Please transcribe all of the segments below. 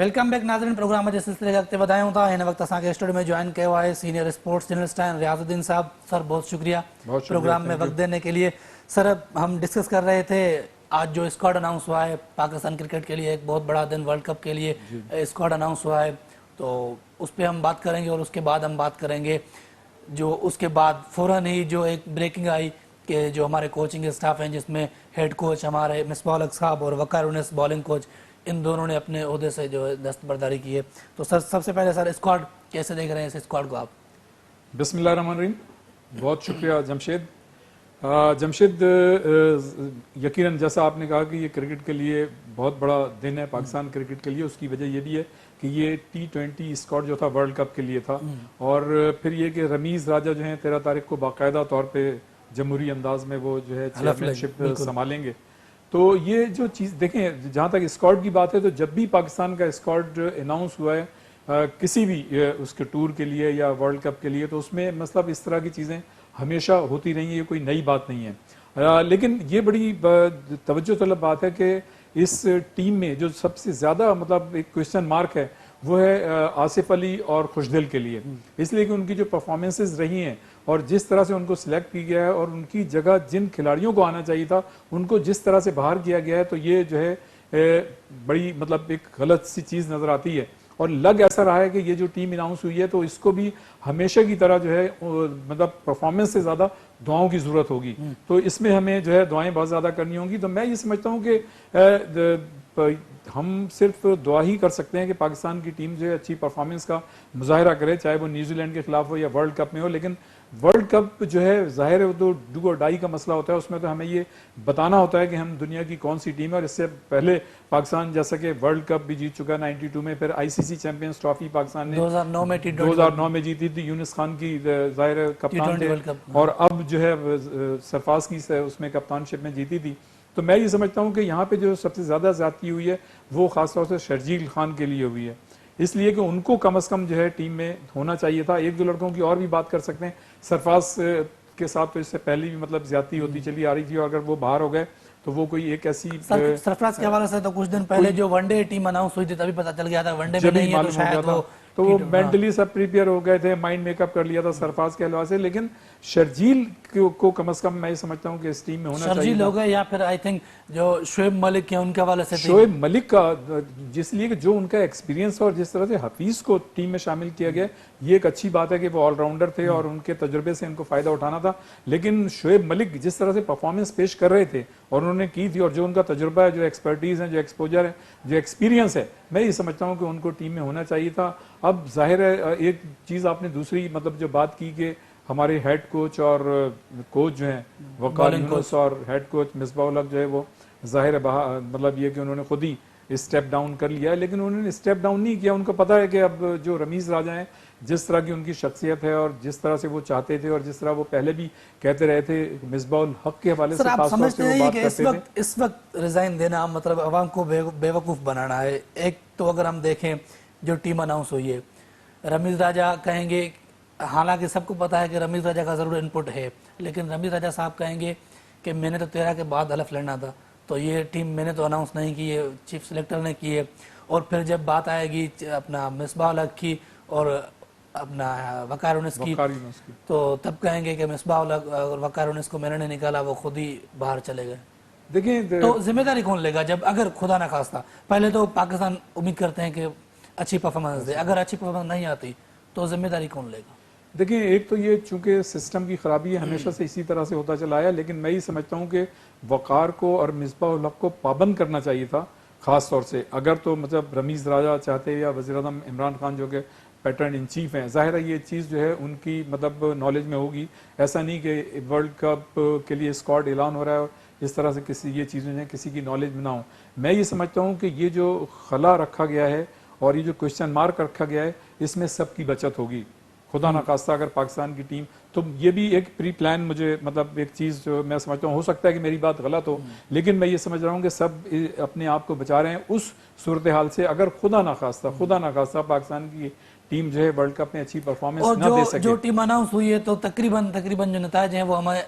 Welcome back नाज़रीन। Programme जे सिलसिले जा अॻिते वधायूं था। हिन वक़्तु असांखे स्टूडियो में ज्वाइन कयो आहे सीनियर स्पोर्ट्स जर्नलिस्ट आहिनि रियाज़ुद्दीन साहब। सर बहुत शुक्रिया प्रोग्राम में वक्त देने के लिए। सर हम डिस्कस कर रहे थे आज जो स्क्वाड अनाउंस हुआ है पाकिस्तान क्रिकेट के लिए एक बहुत बड़ा दिन, वर्ल्ड कप के लिए स्क्वाड अनाउंस हुआ है, तो उस पर हम बात करेंगे और उसके बाद हम बात करेंगे जो उसके बाद फ़ौरन ही जो एक ब्रेकिंग आई कि जो हमारे कोचिंग स्टाफ हैं जिसमें हेड कोच हमारे मिसबाह उल हक साहब और वक़ार उनैस बॉलिंग कोच, इन दोनों ने अपने ओहदे से जो है दस्तबरदारी की है। तो सर सबसे पहले सर स्क्वाड कैसे देख रहे हैं इस स्क्वाड को आप? बिस्मिल्लाहिर्रहमानिर्रहीम। बहुत शुक्रिया जमशेद। जमशेद यकीनन जैसा आपने कहा कि ये क्रिकेट के लिए बहुत बड़ा दिन है पाकिस्तान क्रिकेट के लिए। उसकी वजह ये भी है कि ये T20 स्क्वाड जो था वर्ल्ड कप के लिए था, और फिर ये कि रमीज़ राजा जो है 13 तारीख को बाकायदा तौर पे जमहूरी अंदाज में वो जो है चैंपियनशिप संभालेंगे। तो ये जो चीज़ देखें, जहाँ तक स्क्वाड की बात है, तो जब भी पाकिस्तान का स्क्वाड अनाउंस हुआ है किसी भी उसके टूर के लिए या वर्ल्ड कप के लिए, तो उसमें मतलब इस तरह की चीज़ें हमेशा होती रही हैं, ये कोई नई बात नहीं है। लेकिन ये बड़ी तवज्जो तलब बात है कि इस टीम में जो सबसे ज़्यादा मतलब एक क्वेश्चन मार्क है वो है आसिफ अली और खुशदिल के लिए, इसलिए कि उनकी जो परफॉर्मेंसेस रही हैं और जिस तरह से उनको सिलेक्ट किया गया है और उनकी जगह जिन खिलाड़ियों को आना चाहिए था उनको जिस तरह से बाहर किया गया है, तो ये जो है बड़ी मतलब एक गलत सी चीज़ नज़र आती है। और लग ऐसा रहा है कि ये जो टीम अनाउंस हुई है तो इसको भी हमेशा की तरह जो है मतलब परफॉर्मेंस से ज़्यादा दुआओं की ज़रूरत होगी, तो इसमें हमें जो है दुआएं बहुत ज़्यादा करनी होंगी। तो मैं ये समझता हूँ कि हम सिर्फ दुआ ही कर सकते हैं कि पाकिस्तान की टीम जो है अच्छी परफॉर्मेंस का मुजाहरा करे, चाहे वो न्यूजीलैंड के खिलाफ हो या वर्ल्ड कप में हो। लेकिन वर्ल्ड कप जो है जाहिर है वो तो डू और डाई का मसला होता है, उसमें तो हमें ये बताना होता है कि हम दुनिया की कौन सी टीम है। और इससे पहले पाकिस्तान जैसा कि वर्ल्ड कप भी जीत चुका है 92 में, फिर ICC चैंपियंस ट्रॉफी पाकिस्तान ने 2009 में जीती थी, यूनिस खान की जाहिर कप्तान थे, और अब जो है सरफराज की उसमें कप्तानशिप में जीती थी। तो मैं ये समझता हूँ कि यहाँ पे जो सबसे ज़्यादा ज़्यादती हुई है वो ख़ासतौर से शर्जील खान के लिए हुई है, इसलिए कि उनको कम से कम जो है टीम में होना चाहिए था। एक दो लड़कों की और भी बात कर सकते हैं, सरफराज के साथ तो इससे पहले भी मतलब ज्यादती होती चली आ रही थी, और अगर वो बाहर हो गए तो वो कोई एक ऐसी सरफराज के हवाले से तो कुछ दिन पहले जो वनडे टीम अनाउंस हुई थी तभी पता चल गया था वनडे में नहीं है, तो शायद वो मेंटली सब प्रिपेयर हो गए थे, माइंड मेकअप कर लिया था सरफराज के हवाले से। लेकिन शर्जील को कम से कम मैं समझता हूँ कि इस टीम में होना चाहिए। शर्जील हो गए, या फिर आई थिंक जो शोएब मलिक है उनके हवाले से, शोएब मलिक का जिसलिए कि जो उनका एक्सपीरियंस और जिस तरह से हफीज को टीम में शामिल किया गया, ये एक अच्छी बात है कि वो ऑलराउंडर थे और उनके तजुर्बे से इनको फायदा उठाना था। लेकिन शोएब मलिक जिस तरह से परफॉर्मेंस पेश कर रहे थे और उन्होंने की थी, और जो उनका तजुर्बा है, जो एक्सपर्टीज है, जो एक्सपोजर है, जो एक्सपीरियंस है, मैं ये समझता हूँ कि उनको टीम में होना चाहिए था। अब जाहिर है एक चीज़ आपने दूसरी मतलब जो बात की कि हमारे हेड कोच और कोच जो हैं वकार यूनुस और हेड कोच मिसबाह उल हक जो है वो जाहिर है मतलब ये कि उन्होंने खुद ही स्टेप डाउन कर लिया है। लेकिन उन्होंने स्टेप डाउन नहीं किया, उनको पता है कि अब जो रमीज़ राजा हैं, जिस तरह की उनकी शख्सियत है और जिस तरह से वो चाहते थे और जिस तरह वो पहले भी कहते रहे थे मिसबाह उल हक के हवाले से खासतौर से वो बात करते थे। इस वक्त रिजाइन देना मतलब अवाम को बेवकूफ़ बनाना है। एक तो अगर हम देखें जो टीम अनाउंस हुई है, रमीज़ राजा कहेंगे, हालांकि सबको पता है कि रमीज़ राजा का ज़रूर इनपुट है, लेकिन रमीज़ राजा साहब कहेंगे कि मैंने तो 13 के बाद हलफ लड़ना था, तो ये टीम मैंने तो अनाउंस नहीं की है, चीफ सिलेक्टर ने की है। और फिर जब बात आएगी अपना मिसबाह उल हक की और अपना वकार उनैस की, तो तब कहेंगे कि मिसबाह उल हक और वकार उनैस को मैंने नहीं निकाला, वो खुद ही बाहर चले गए। देखिए तो जिम्मेदारी कौन लेगा जब अगर खुदा ना खास्ता, पहले तो पाकिस्तान उम्मीद करते हैं कि अच्छी परफॉर्मेंस दे, अगर अच्छी परफॉर्मेंस नहीं आती तो जिम्मेदारी कौन लेगा? देखिए एक तो ये चूंकि सिस्टम की खराबी है, हमेशा से इसी तरह से होता चला आया, लेकिन मैं ये समझता हूँ कि वकार को और मिसबाह उल हक को पाबंद करना चाहिए था खास तौर से। अगर तो मतलब रमीज़ राजा चाहते या वज़ीर आज़म इमरान खान जो कि पैटर्न इन चीफ हैं, जाहिर है ये चीज़ जो है उनकी मतलब नॉलेज में होगी। ऐसा नहीं कि वर्ल्ड कप के लिए स्क्वाड ऐलान हो रहा है इस तरह से किसी ये चीज़ें किसी की नॉलेज में ना हो। मैं ये समझता हूँ कि ये जो खला रखा गया है और ये जो क्वेश्चन मार्क रखा गया है, इसमें सबकी बचत होगी। खुदा ना खास्ता अगर पाकिस्तान की टीम, तो ये भी एक प्री प्लान मुझे मतलब एक चीज़ जो मैं समझता हूँ, हो सकता है कि मेरी बात गलत हो, लेकिन मैं ये समझ रहा हूँ कि सब अपने आप को बचा रहे हैं उस सूरत हाल से अगर खुदा ना खास्ता पाकिस्तान की टीम जो है वर्ल्ड कप में अच्छी परफॉर्मेंस ना दे सके। जो टीम अनाउंस हुई है तो तकरीबन जो नताज हैं वो हमें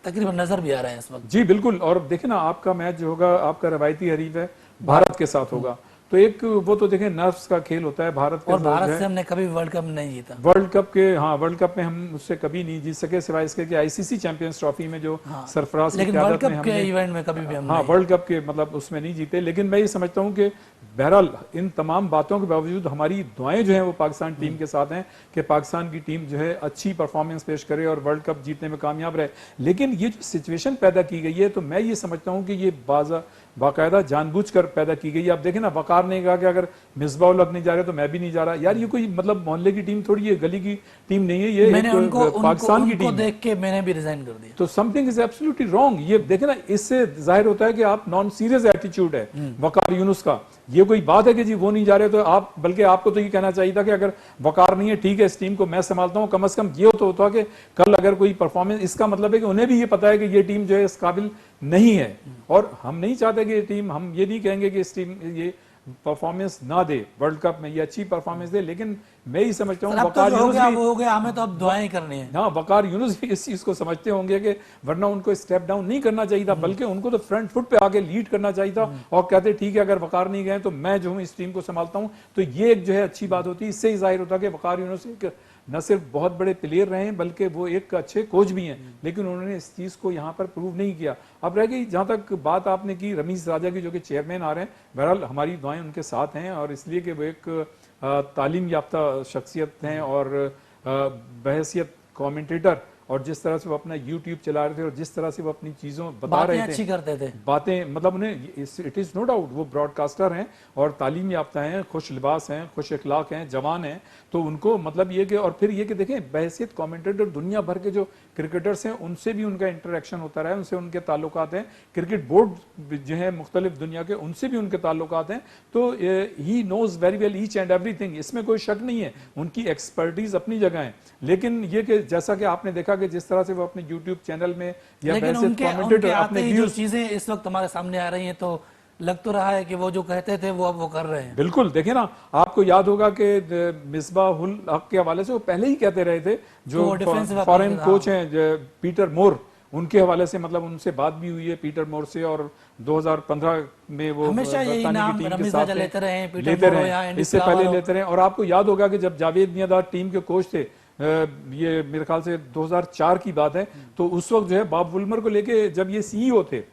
तकरीबन नजर भी आ रहे हैं इस वक्त। जी बिल्कुल, और देखे ना आपका मैच जो होगा आपका रवायती हरीफ है भारत के साथ होगा, तो एक वो तो देखें नर्व्स का खेल होता है भारत के और साथ भारत जो है। से हमने कभी वर्ल्ड कप नहीं जीता। वर्ल्ड कप के हाँ वर्ल्ड कप में हम उससे कभी नहीं जीत सके सिवाय इसके कि आईसीसी चैंपियंस ट्रॉफी में जो हाँ, सरफराज की लेकिन वर्ल्ड क़यादत में कप के हमने इवेंट में कभी भी हम हाँ नहीं। वर्ल्ड कप के मतलब उसमें नहीं जीते। लेकिन मैं ये समझता हूँ कि बहरहाल इन तमाम बातों के बावजूद हमारी दुआएं जो हैं वो पाकिस्तान टीम के साथ हैं कि पाकिस्तान की टीम जो है अच्छी परफॉर्मेंस पेश करे और वर्ल्ड कप जीतने में कामयाब रहे। लेकिन ये जो सिचुएशन पैदा की गई है तो मैं ये समझता हूँ कि ये बाकायदा जानबूझकर पैदा की गई है। आप देखें ना, वकार ने कहा कि अगर मिसबाह उल हक नहीं जा रहे तो मैं भी नहीं जा रहा। यार ये कोई मतलब मोहल्ले की टीम थोड़ी है, गली की टीम नहीं है, ये मैंने एक पाकिस्तान की उनको टीम है। देख के मैंने भी रिजाइन कर दिया। तो समथिंग इज एब्सोल्युटली रॉन्ग। ये देखे ना, इससे जाहिर होता है कि आप नॉन सीरियस एटीट्यूड है वकार यूनुस का। ये कोई बात है कि जी वो नहीं जा रहे तो आप, बल्कि आपको तो ये कहना चाहिए था कि अगर वकार नहीं है ठीक है इस टीम को मैं संभालता हूं। कम से कम ये तो होता कि कल अगर कोई परफॉर्मेंस, इसका मतलब है कि उन्हें भी ये पता है कि ये टीम जो है इस काबिल नहीं है। और हम नहीं चाहते कि ये टीम, हम ये नहीं कहेंगे कि इस टीम ये परफॉर्मेंस ना दे वर्ल्ड कप में, ये अच्छी परफॉर्मेंस दे। लेकिन मैं ही समझता हूँ वकार यूनुस भी, वो हो गया, हमें तो अब दुआएं करनी है। हाँ वकार यूनुस भी इस चीज को समझते होंगे कि वरना उनको स्टेप डाउन नहीं करना चाहिए था, बल्कि उनको तो फ्रंट फुट पे आके लीड करना चाहिए था और कहते ठीक है अगर वकार नहीं गए तो मैं जो हूँ इस टीम को संभालता हूँ। तो ये एक जो है अच्छी बात होती है। इससे ही जाहिर होता कि वकार यूनुस एक न सिर्फ बहुत बड़े प्लेयर रहे हैं बल्कि वो एक अच्छे कोच भी हैं। लेकिन उन्होंने इस चीज को यहाँ पर प्रूव नहीं किया। अब रह गई जहां तक बात आपने की रमीज राजा की, जो कि चेयरमैन आ रहे हैं, बहरहाल हमारी दुआएं उनके साथ हैं और इसलिए कि वो एक तालीम याफ्ता शख्सियत हैं और बहैसियत कमेंटेटर, और जिस तरह से वो अपना यूट्यूब चला रहे थे और जिस तरह से वो अपनी चीजों बता रहे थे, अच्छी करते थे बातें, मतलब उन्हें इट इज नो डाउट वो ब्रॉडकास्टर हैं और तालीम याफ्ता हैं, खुश लिबास हैं, खुश इखलाक हैं, जवान हैं। तो उनको मतलब ये कि, और फिर ये कि देखें बहैसियत कमेंटेटर दुनिया भर के जो क्रिकेटर्स हैं उनसे भी उनका इंटरेक्शन होता रहा है, उनसे उनके ताल्लुकात हैं। क्रिकेट बोर्ड जो है मुख्तलिफ दुनिया के, उनसे भी उनके ताल्लुकात हैं। तो he knows very well each and everything, इसमें कोई शक नहीं है, उनकी एक्सपर्टीज अपनी जगह है। लेकिन ये कि जैसा कि आपने देखा कि जिस तरह से वो अपने यूट्यूब चैनल में या कमेंटेटर अपने व्यूज, चीजें इस वक्त हमारे सामने आ रही हैं तो लग तो रहा है कि वो जो कहते थे वो अब वो कर रहे हैं। बिल्कुल, देखें ना, आपको याद होगा कि मिसबाह उल हक के हवाले से वो पहले ही कहते रहे थे, जो फॉरेन कोच हैं पीटर मोर, उनके हवाले से मतलब उनसे बात भी हुई है पीटर मोर से, और 2015 में वो हमेशा यही नाम रमीज राजा लेते रहे, इससे पहले लेते रहे। और आपको याद होगा कि जब जावेद मियांदाद टीम के कोच थे, ये मेरे ख्याल से 2004 की बात है, तो उस वक्त जो है बॉब वुल्मर को लेके जब ये सीईओ थे,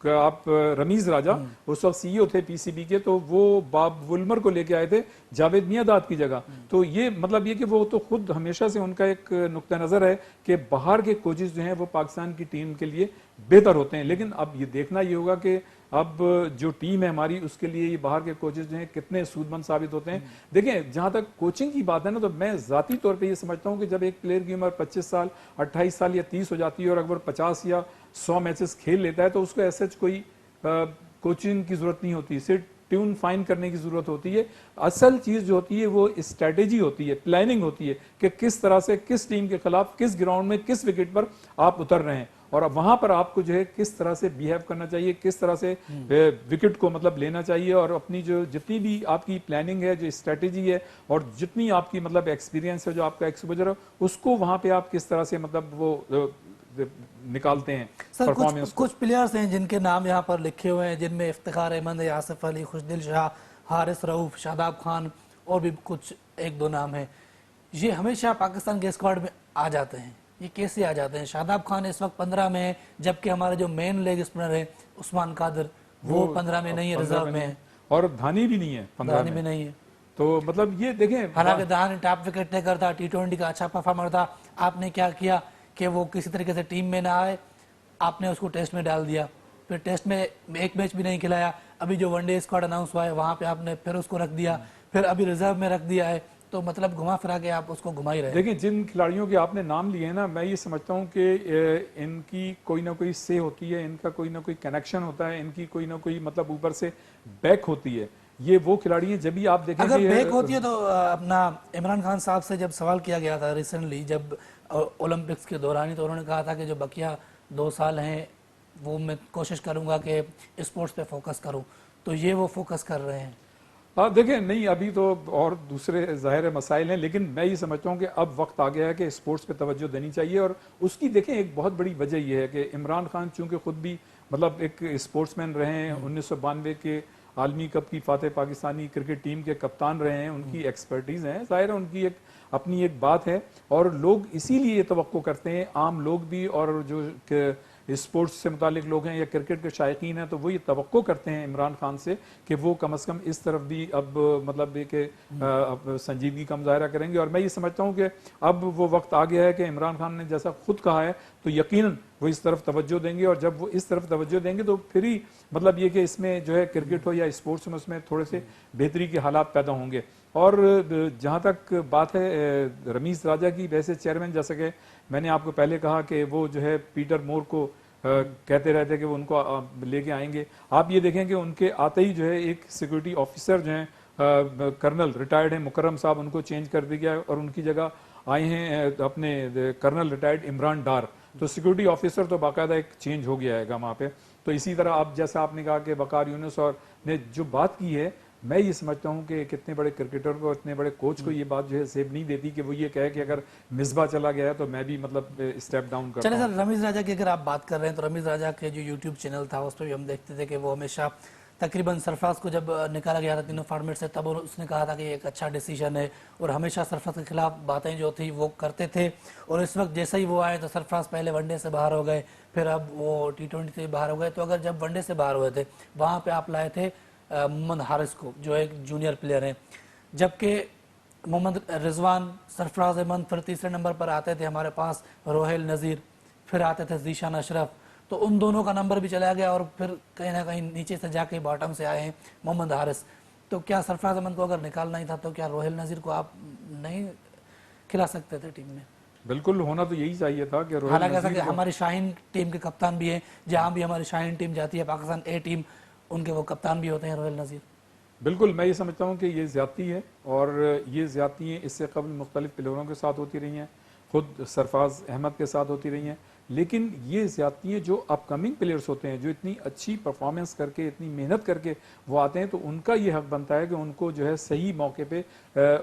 आप रमीज राजा उस वक्त सीईओ थे पीसीबी के, तो वो बॉब वुल्मर को लेके आए थे जावेद मियांदाद की जगह। तो ये मतलब ये कि वो तो खुद हमेशा से उनका एक नुक्ता नजर है कि बाहर के कोचेस जो हैं वो पाकिस्तान की टीम के लिए बेहतर होते हैं। लेकिन अब ये देखना ये होगा कि अब जो टीम है हमारी उसके लिए ये बाहर के कोचेस जो हैं कितने सूदमंद साबित होते हैं। देखें, जहां तक कोचिंग की बात है ना, तो मैं जाती तौर पे ये समझता हूं कि जब एक प्लेयर की उम्र 25 साल 28 साल या 30 हो जाती है और अगर 50 या 100 मैचेस खेल लेता है तो उसको ऐसा कोई कोचिंग की जरूरत नहीं होती, सिर्फ ट्यून फाइन करने की जरूरत होती है। असल चीज जो होती है वो स्ट्रेटेजी होती है, प्लानिंग होती है कि किस तरह से किस टीम के खिलाफ किस ग्राउंड में किस विकेट पर आप उतर रहे हैं, और वहां पर आपको जो है किस तरह से बिहेव करना चाहिए, किस तरह से विकेट को मतलब लेना चाहिए, और अपनी जो जितनी भी आपकी प्लानिंग है, जो स्ट्रेटेजी है, और जितनी आपकी मतलब एक्सपीरियंस है, जो आपका एक्सपोजर है, उसको वहां पे आप किस तरह से मतलब वो निकालते हैं। सर कुछ प्लेयर्स हैं जिनके नाम यहाँ पर लिखे हुए हैं, जिनमें इफ्तिखार अहमद, आसिफ अली, खुशदिल शाह, हारिस रऊफ, शादाब खान और भी कुछ एक दो नाम है। ये हमेशा पाकिस्तान के स्क्वाड में आ जाते हैं। ये कैसे आ जाते हैं? शादाब खान इस वक्त 15 में है, जबकि हमारे जो मेन लेग स्पिनर है उस्मान कादिर वो 15 में नहीं है, रिजर्व में है, और धानी भी नहीं है, 15 में नहीं है। तो मतलब ये देखें, हालांकि धानी टॉप विकेट टेकर था, T20 का अच्छा परफॉर्मर था, आपने क्या किया कि वो किसी तरीके से टीम में ना आए, आपने उसको टेस्ट में डाल दिया, फिर टेस्ट में एक मैच भी नहीं खिलाया। अभी जो वनडे स्क्वाड अनाउंस हुआ है वहां पे आपने फिर उसको रख दिया, फिर अभी रिजर्व में रख दिया है। तो मतलब घुमा फिरा के आप उसको घुमा ही रहे। देखिए, जिन खिलाड़ियों के आपने नाम लिए हैं ना, मैं ये समझता हूं कि इनकी कोई ना कोई से होती है, इनका कोई ना कोई कनेक्शन होता है, इनकी कोई ना कोई मतलब ऊपर से बैक होती है। ये वो खिलाड़ी हैं, जब भी आप देखें अगर बैक होती है तो अपना इमरान खान साहब से जब सवाल किया गया था रिसेंटली, जब ओलंपिक्स के दौरान ही, तो उन्होंने कहा था कि जो बकिया 2 साल हैं वो मैं कोशिश करूंगा कि स्पोर्ट्स पे फोकस करूं। तो ये वो फोकस कर रहे हैं। देखें, नहीं अभी तो और दूसरे ज़ाहिर मसाइल हैं, लेकिन मैं ये समझता हूँ कि अब वक्त आ गया है कि स्पोर्ट्स पे तवज्जो देनी चाहिए। और उसकी देखें एक बहुत बड़ी वजह यह है कि इमरान खान चूंकि खुद भी मतलब एक स्पोर्ट्समैन रहे हैं, 1992 के आलमी कप की फातेह पाकिस्तानी क्रिकेट टीम के कप्तान रहे हैं, उनकी एक्सपर्टीज है, जाहिर है उनकी एक अपनी एक बात है और लोग इसीलिए तवक्को करते हैं, आम लोग भी और जो स्पोर्ट्स से मुतालिक लोग हैं या क्रिकेट के शायकीन हैं, तो वो ये तवक्को करते हैं इमरान खान से कि वो कम अज़ कम इस तरफ भी अब मतलब कि संजीदगी का मुजाहरा करेंगे। और मैं ये समझता हूँ कि अब वो वक्त आ गया है कि इमरान खान ने जैसा खुद कहा है तो यकीनन वो इस तरफ तवज्जो देंगे, और जब वो इस तरफ तवज्जो देंगे तो फिर ही मतलब ये कि इसमें जो है क्रिकेट हो या स्पोर्ट्स में उसमें थोड़े से बेहतरी के हालात पैदा होंगे। और जहाँ तक बात है रमीज राजा की, वैसे चेयरमैन जैसा कि मैंने आपको पहले कहा कि वो जो है पीटर मोर को कहते रहते कि वो उनको लेके आएंगे। आप ये देखें कि उनके आते ही जो है एक सिक्योरिटी ऑफिसर जो हैं कर्नल रिटायर्ड हैं मुकर्रम साहब, उनको चेंज कर दिया गया और उनकी जगह आए हैं अपने कर्नल रिटायर्ड इमरान डार। तो सिक्योरिटी ऑफिसर तो बाकायदा एक चेंज हो गया है वहाँ पे। तो इसी तरह अब जैसा आपने कहा कि वकार यूनुस और ने जो बात की है, मैं ये समझता हूँ कि कितने बड़े क्रिकेटर को, इतने बड़े कोच को ये बात जो है सेब नहीं देती कि वो ये कहे कि अगर मिसबा चला गया है तो मैं भी मतलब स्टेप डाउन करता हूँ। चलिए सर, रमीज राजा की अगर आप बात कर रहे हैं तो रमीज राजा के जो यूट्यूब चैनल था उस पर भी हम देखते थे कि वो हमेशा तकरीबन सरफराज को जब निकाला गया था तीनों फॉर्मेट से, तब उसने कहा था कि एक अच्छा डिसीजन है और हमेशा सरफराज के खिलाफ बातें जो थी वो करते थे। और इस वक्त जैसे ही वो आए तो सरफराज पहले वनडे से बाहर हो गए, फिर अब वो T20 से बाहर हो गए। तो अगर जब वनडे से बाहर हुए थे वहाँ पे आप लाए थे मोहम्मद हारिस को जो एक जूनियर प्लेयर है, जबकि मोहम्मद रिजवान, सरफराज अहमद फिर तीसरे नंबर पर आते थे हमारे पास रोहेल नज़ीर, फिर आते थे जीशान अशरफ। तो उन दोनों का नंबर भी चला गया और फिर कहीं ना कहीं नीचे से जाके बॉटम से आए हैं मोहम्मद हारिस। तो क्या सरफराज अहमद को अगर निकालना ही था तो क्या रोहेल नज़ीर को आप नहीं खिला सकते थे टीम में? बिल्कुल होना तो यही चाहिए था कि हालांकि ऐसा कि हमारी शाहीन टीम के कप्तान भी हैं, जहां भी हमारी शाहीन टीम जाती है पाकिस्तान ए टीम, उनके वो कप्तान भी होते हैं रोहेल नज़ीर। बिल्कुल, मैं ये समझता हूँ कि ये ज़्यादती है और ये ज़्यादतियाँ इससे कबल मुख्तलिफ प्लेयरों के साथ होती रही हैं, खुद सरफराज अहमद के साथ होती रही हैं, लेकिन ये ज़्यादतियाँ जो अपकमिंग प्लेयर्स होते हैं, जो इतनी अच्छी परफॉर्मेंस करके, इतनी मेहनत करके वो आते हैं, तो उनका ये हक बनता है कि उनको जो है सही मौके पे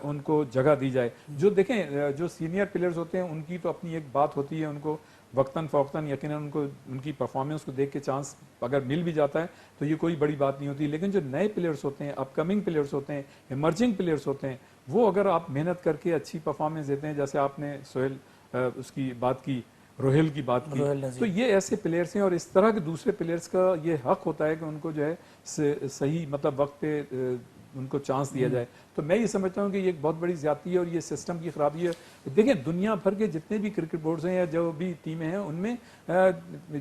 उनको जगह दी जाए। जो देखें, जो सीनियर प्लेयर्स होते हैं उनकी तो अपनी एक बात होती है, उनको वक्तन फ़ौक्तन यकीनन उनको उनकी परफॉर्मेंस को देख के चांस अगर मिल भी जाता है तो ये कोई बड़ी बात नहीं होती। लेकिन जो नए प्लेयर्स होते हैं, अपकमिंग प्लेयर्स होते हैं, इमर्जिंग प्लेयर्स होते हैं, वो अगर आप मेहनत करके अच्छी परफॉर्मेंस देते हैं, जैसे आपने सोहेल उसकी बात की, रोहेल की बात की, तो ये ऐसे प्लेयर्स हैं और इस तरह के दूसरे प्लेयर्स का ये हक होता है कि उनको जो है सही मतलब वक्त पे उनको चांस दिया जाए। तो मैं ये समझता हूँ कि ये एक बहुत बड़ी ज्यादती है और ये सिस्टम की खराबी है। देखें, दुनिया भर के जितने भी क्रिकेट बोर्ड्स हैं या जो भी टीमें हैं उनमें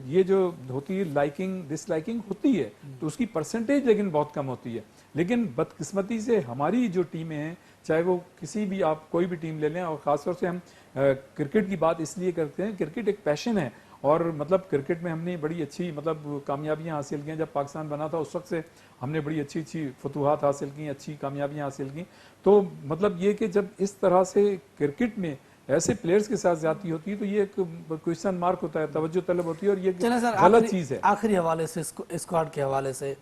ये जो होती है लाइकिंग डिसलाइकिंग होती है, तो उसकी परसेंटेज लेकिन बहुत कम होती है। लेकिन बदकिस्मती से हमारी जो टीमें हैं, चाहे वो किसी भी आप कोई भी टीम ले लें, और ख़ासतौर से हम क्रिकेट की बात इसलिए करते हैं, क्रिकेट एक पैशन है और मतलब क्रिकेट में हमने बड़ी अच्छी मतलब कामयाबियां हासिल की हैं। जब पाकिस्तान बना था उस वक्त से हमने बड़ी अच्छी अच्छी फतूहात हासिल की, अच्छी कामयाबियां हासिल की। तो मतलब ये कि जब इस तरह से क्रिकेट में ऐसे प्लेयर्स के साथ ज्यादती होती है तो ये एक क्वेश्चन मार्क होता है, तवज्जो तलब होती है और ये गलत चीज़ है। आखिरी हवाले से, स्क्वाड के हवाले से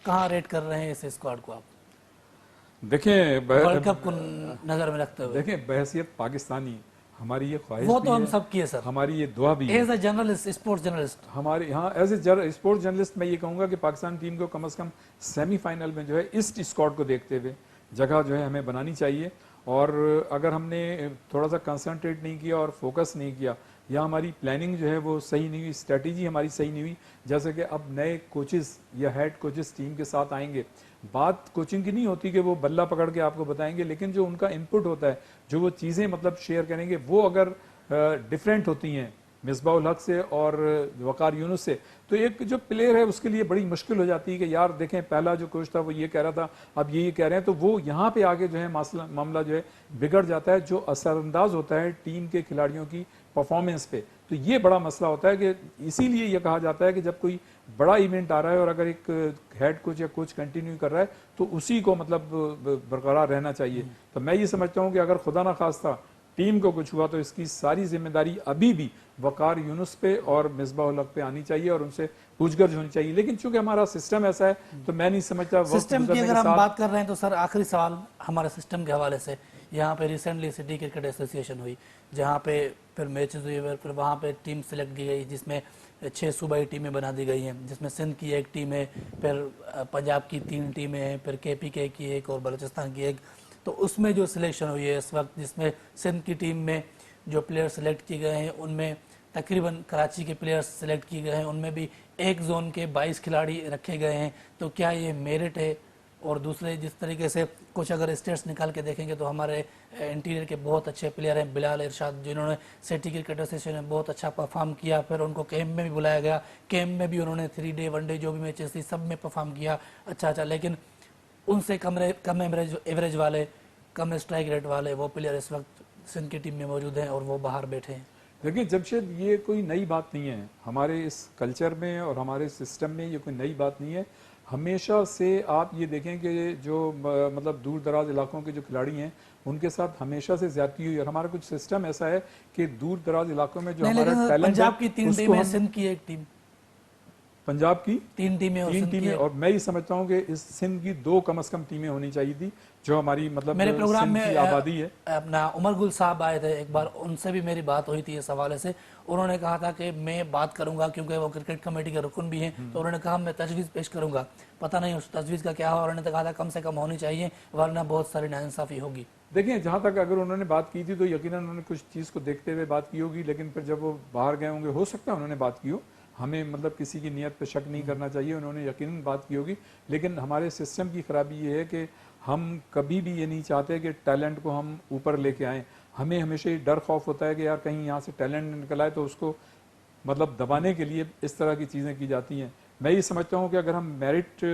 कहाँ रेट कर रहे हैं इस स्क्वाड को आप? देखें, वर्ल्ड कप को नजर में रखते हुए देखें, बहसियत पाकिस्तानी हमारी ये ख्वाहिश वो तो हम सब की है सर, हमारी ये दुआ भी है as a journalist, sports journalist हमारे यहाँ एज ए स्पोर्ट्स जर्नलिस्ट मैं ये कहूँगा कि पाकिस्तान टीम को कम से कम सेमीफाइनल में जो है इस स्क्वाड को देखते हुए जगह जो है हमें बनानी चाहिए। और अगर हमने थोड़ा सा कंसंट्रेट नहीं किया और फोकस नहीं किया या हमारी प्लानिंग जो है वो सही नहीं हुई, स्ट्रेटेजी हमारी सही नहीं हुई, जैसे कि अब नए कोचेस या हेड कोचेस टीम के साथ आएंगे, बात कोचिंग की नहीं होती कि वो बल्ला पकड़ के आपको बताएंगे, लेकिन जो उनका इनपुट होता है, जो वो चीज़ें मतलब शेयर करेंगे, वो अगर डिफरेंट होती हैं मिसबाउल हक से और वकार यूनुस से, तो एक जो प्लेयर है उसके लिए बड़ी मुश्किल हो जाती है कि यार देखें पहला जो कोच था वो ये कह रहा था, अब ये कह रहे हैं, तो वो यहाँ पे आगे जो है मामला जो है बिगड़ जाता है, जो असरअंदाज होता है टीम के खिलाड़ियों की परफॉर्मेंस पे। तो ये बड़ा मसला होता है कि इसीलिए ये कहा जाता है कि जब कोई बड़ा इवेंट आ रहा है और अगर एक हेड कोच या कोच कंटिन्यू कर रहा है तो उसी को मतलब बरकरार रहना चाहिए। तो मैं ये समझता हूँ कि अगर खुदा ना खास्ता टीम को कुछ हुआ तो इसकी सारी जिम्मेदारी अभी भी वकार यूनुस पे और मिसबाहुल हक पे आनी चाहिए और उनसे पूछगछ होनी चाहिए। लेकिन चूंकि हमारा सिस्टम ऐसा है तो मैं नहीं समझता। सिस्टम की अगर हम बात कर रहे हैं तो सर आखिरी सवाल हमारे सिस्टम के हवाले से, यहाँ पे रिसेंटली सिटी क्रिकेट एसोसिएशन हुई, जहाँ पे फिर मैचेस हुए, फिर वहाँ पे टीम सेलेक्ट की गई जिसमें 6 सूबाई टीमें बना दी गई हैं, जिसमें सिंध की एक टीम है, फिर पंजाब की 3 टीमें हैं, फिर KPK की एक और बलूचिस्तान की एक। तो उसमें जो सिलेक्शन हुई है इस वक्त, जिसमें सिंध की टीम में जो प्लेयर सेलेक्ट किए गए हैं उनमें तकरीबन कराची के प्लेयर्स सेलेक्ट किए गए हैं, उनमें भी एक जोन के 22 खिलाड़ी रखे गए हैं। तो क्या ये मेरिट है? और दूसरे जिस तरीके से कुछ अगर स्टेट्स निकाल के देखेंगे तो हमारे इंटीरियर के बहुत अच्छे प्लेयर हैं, बिलाल इरशाद, जिन्होंने सिटी क्रिकेट एसोसिएशन में बहुत अच्छा परफॉर्म किया, फिर उनको कैंप में भी बुलाया गया, कैंप में भी उन्होंने 3 डे 1 डे जो भी मैचेस थी सब में परफॉर्म किया अच्छा, लेकिन उनसे कम एवरेज वाले, कम स्ट्राइक रेट वाले वो प्लेयर इस वक्त सिंध की टीम में मौजूद हैं और वो बाहर बैठे हैं। देखिए जमशेद, ये कोई नई बात नहीं है हमारे इस कल्चर में और हमारे सिस्टम में, ये कोई नई बात नहीं है। हमेशा से आप ये देखें कि जो मतलब दूर दराज इलाकों के जो खिलाड़ी हैं उनके साथ हमेशा से ज्यादती हुई, और हमारा कुछ सिस्टम ऐसा है कि दूर दराज इलाकों में जो हमारा टैलेंट है, पंजाब की 3 टीमें, सिंध की एक टीम, पंजाब की 3 टीमें और मैं ये समझता हूँ कि इस सिंध की 2 कम से कम टीमें होनी चाहिए थी, जो हमारी मतलब मेरे प्रोग्राम में आबादी है। अपना उमर गुल साहब आए थे एक बार, उनसे भी मेरी बात हुई थी इस हवाले से। उन्होंने कहा था कि मैं बात करूंगा, क्योंकि वो क्रिकेट कमेटी के रुकन भी हैं, तो उन्होंने कहा मैं तजवीज़ पेश करूंगा, पता नहीं उस तजवीज़ का क्या हो। उन्होंने तो कहा था कम से कम होनी चाहिए वरना बहुत सारी नाइंसाफी होगी। देखिए जहाँ तक अगर उन्होंने बात की थी तो यकीनन उन्होंने कुछ चीज़ को देखते हुए बात की होगी, लेकिन फिर जब वो बाहर गए होंगे हो सकता है उन्होंने बात की हो, हमें मतलब किसी की नीयत पे शक नहीं करना चाहिए, उन्होंने यकीनन बात की होगी। लेकिन हमारे सिस्टम की खराबी ये है कि हम कभी भी ये नहीं चाहते कि टैलेंट को हम ऊपर लेके आएँ। हमें हमेशा ये डर खौफ होता है कि यार कहीं यहाँ से टैलेंट निकल आए तो उसको मतलब दबाने के लिए इस तरह की चीज़ें की जाती हैं। मैं ये समझता हूँ कि अगर हम मेरिट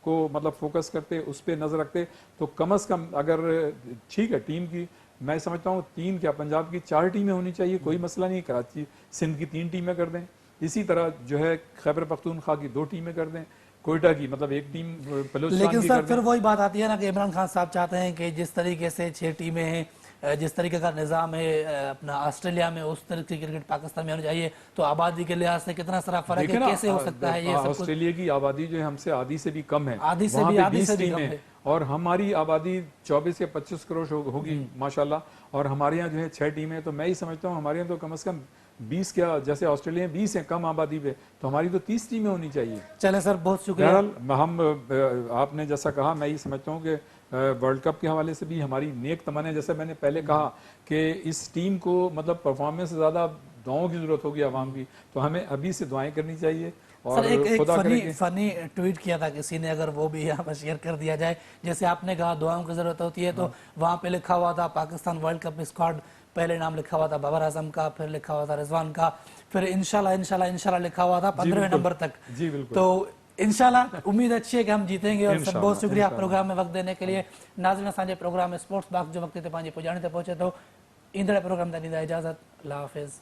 को मतलब फोकस करते, उस पर नज़र रखते, तो कम से कम अगर ठीक है टीम की, मैं समझता हूँ 3 क्या पंजाब की 4 टीमें होनी चाहिए, कोई मसला नहीं। कराची सिंध की 3 टीमें कर दें, इसी तरह जो है खैबर पख्तूनख्वा की 2 टीमें कर दें, कोयटा की मतलब 1 टीम बलूचिस्तान लेकिन की सर कर दें। फिर वही बात आती है ना कि इमरान खान साहब चाहते हैं कि जिस तरीके से 6 टीमें हैं, जिस तरीके का निज़ाम है अपना ऑस्ट्रेलिया में, उस तरह की क्रिकेट पाकिस्तान में होनी चाहिए। तो आबादी के लिहाज से कितना सारा फर्क है, कैसे हो सकता है ये सब कुछ? ऑस्ट्रेलिया की आबादी जो है हमसे आधी से भी कम है, आधी से वहाँ भी पे आधी 20 से भी कम टीमें, है। और हमारी आबादी 24 या 25 करोड़ होगी माशाल्लाह, और हमारे यहाँ जो है 6 टीमें। तो मैं ही समझता हूँ हमारे यहाँ तो कम से कम 20 क्या, जैसे ऑस्ट्रेलिया में 20 है कम आबादी पे, तो हमारी तो 30 टीमें होनी चाहिए। चले सर, बहुत शुक्रिया। बहरहाल हम आपने जैसा कहा, मैं ये समझता हूँ कि वर्ल्ड कप के हवाले से भी हमारी नेक तमन्ना, जैसे मैंने पहले कहा कि इस टीम को मतलब परफॉर्मेंस से ज़्यादा दुआओं की ज़रूरत होगी आवाम की, तो हमें अभी से दुआएं करनी चाहिए। और सर एक खुदा करे कि फनी ट्वीट किया था किसी ने, अगर वो भी यहाँ पर शेयर कर दिया जाए। जैसे आपने कहा दुआओं की जरूरत होती है, तो वहाँ पे लिखा हुआ था पाकिस्तान वर्ल्ड कप स्क्वाड, पहले नाम लिखा हुआ था बाबर आजम का, फिर लिखा हुआ था रिजवान का, फिर इंशाल्लाह इंशाल्लाह इंशाल्लाह लिखा हुआ था 15वें नंबर तक। जी बिल्कुल। तो इंशाल्लाह उम्मीद अच्छी है कि हम जीतेंगे। और सर बहुत शुक्रिया प्रोग्राम में वक्त देने के लिए। नाज़रीन, असांजे प्रोग्राम में स्पोर्ट्स बॉक्स जो वक्त ते पंहिंजे पुॼाणे ते पहुचे थो। ईंदड़ प्रोग्राम ताईं ॾींदा इजाज़त। अल्लाह हाफ़िज़।